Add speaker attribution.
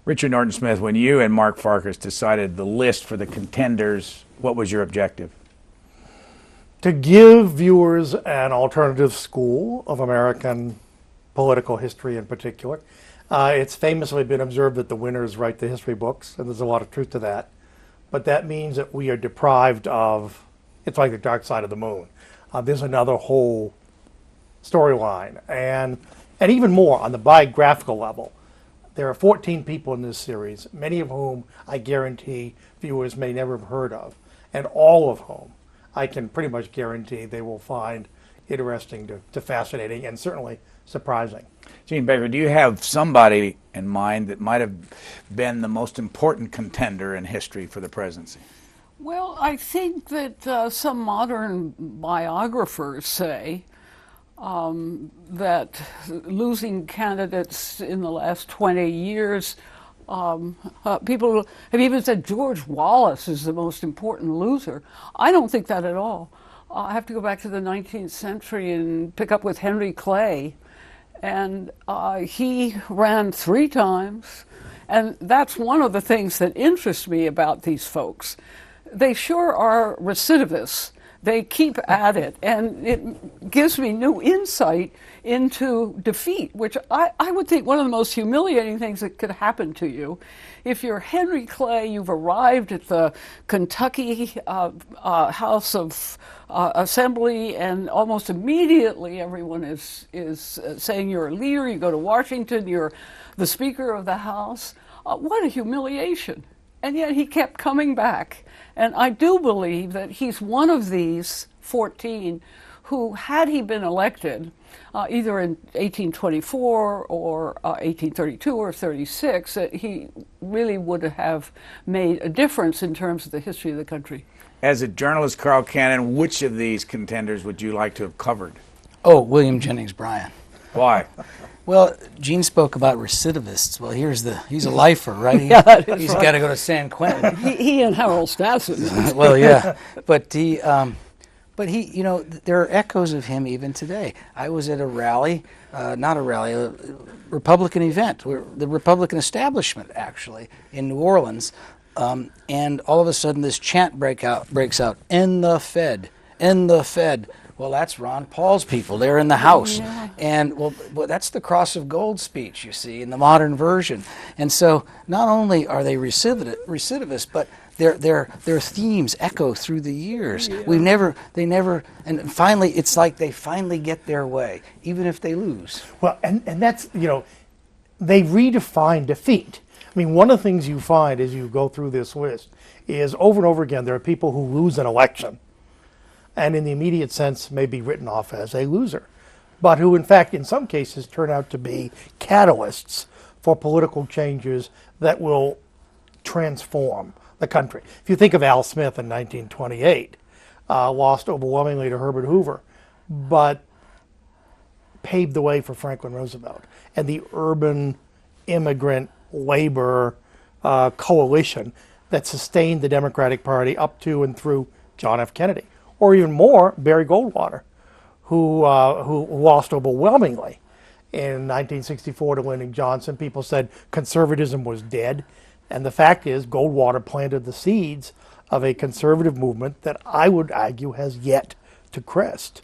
Speaker 1: Richard Norton Smith, when you and Mark Farkas decided the list for the contenders, what was your objective?
Speaker 2: To give viewers an alternative school of American political history in particular. It's famously been observed that the winners write the history books, and there's a lot of truth to that. But that means that we are deprived of, it's like the dark side of the moon. There's another whole storyline, and even more on the biographical level. There are 14 people in this series, many of whom I guarantee viewers may never have heard of, and all of whom I can pretty much guarantee they will find interesting to fascinating and certainly surprising.
Speaker 1: Gene Baker, do you have somebody in mind that might have been the most important contender in history for the presidency?
Speaker 3: Well, I think that some modern biographers say that losing candidates in the last 20 years, people have even said George Wallace is the most important loser. I don't think that at all. I have to go back to the 19th century and pick up with Henry Clay. And he ran 3 times. And that's one of the things that interests me about these folks. They sure are recidivists. They keep at it, and it gives me new insight into defeat, which I would think one of the most humiliating things that could happen to you. If you're Henry Clay, you've arrived at the Kentucky House of Assembly, and almost immediately everyone is saying you're a leader. You go to Washington, you're the Speaker of the House. What a humiliation. And yet he kept coming back. And I do believe that he's one of these 14 who, had he been elected, either in 1824 or 1832 or 36, that he really would have made a difference in terms of the history of the country.
Speaker 1: As a journalist, Carl Cannon, which of these contenders would you like to have covered?
Speaker 4: Oh, William Jennings Bryan.
Speaker 1: Why?
Speaker 4: Well, Gene spoke about recidivists. Well, he's a lifer, right?
Speaker 3: Yeah, that is
Speaker 4: He's
Speaker 3: right.
Speaker 4: got to go to San Quentin.
Speaker 3: He and Harold Stassen.
Speaker 4: Well, yeah, but he, you know, there are echoes of him even today. I was at a rally, not a rally, a Republican event, the Republican establishment actually in New Orleans, and all of a sudden this chant breaks out, "End the Fed, end the Fed." Well, that's Ron Paul's people. They're in the House.
Speaker 3: Yeah.
Speaker 4: And, well, that's the Cross of Gold speech, you see, in the modern version. And so not only are they recidivists, but their themes echo through the years.
Speaker 3: Yeah.
Speaker 4: And finally, it's like they finally get their way, even if they lose.
Speaker 2: Well, and that's, you know, they redefine defeat. I mean, one of the things you find as you go through this list is over and over again there are people who lose an election and in the immediate sense may be written off as a loser, but who in fact in some cases turn out to be catalysts for political changes that will transform the country. If you think of Al Smith in 1928, lost overwhelmingly to Herbert Hoover, but paved the way for Franklin Roosevelt and the urban immigrant labor coalition that sustained the Democratic Party up to and through John F. Kennedy. Or even more, Barry Goldwater, who lost overwhelmingly in 1964 to Lyndon Johnson. People said conservatism was dead. And the fact is, Goldwater planted the seeds of a conservative movement that I would argue has yet to crest.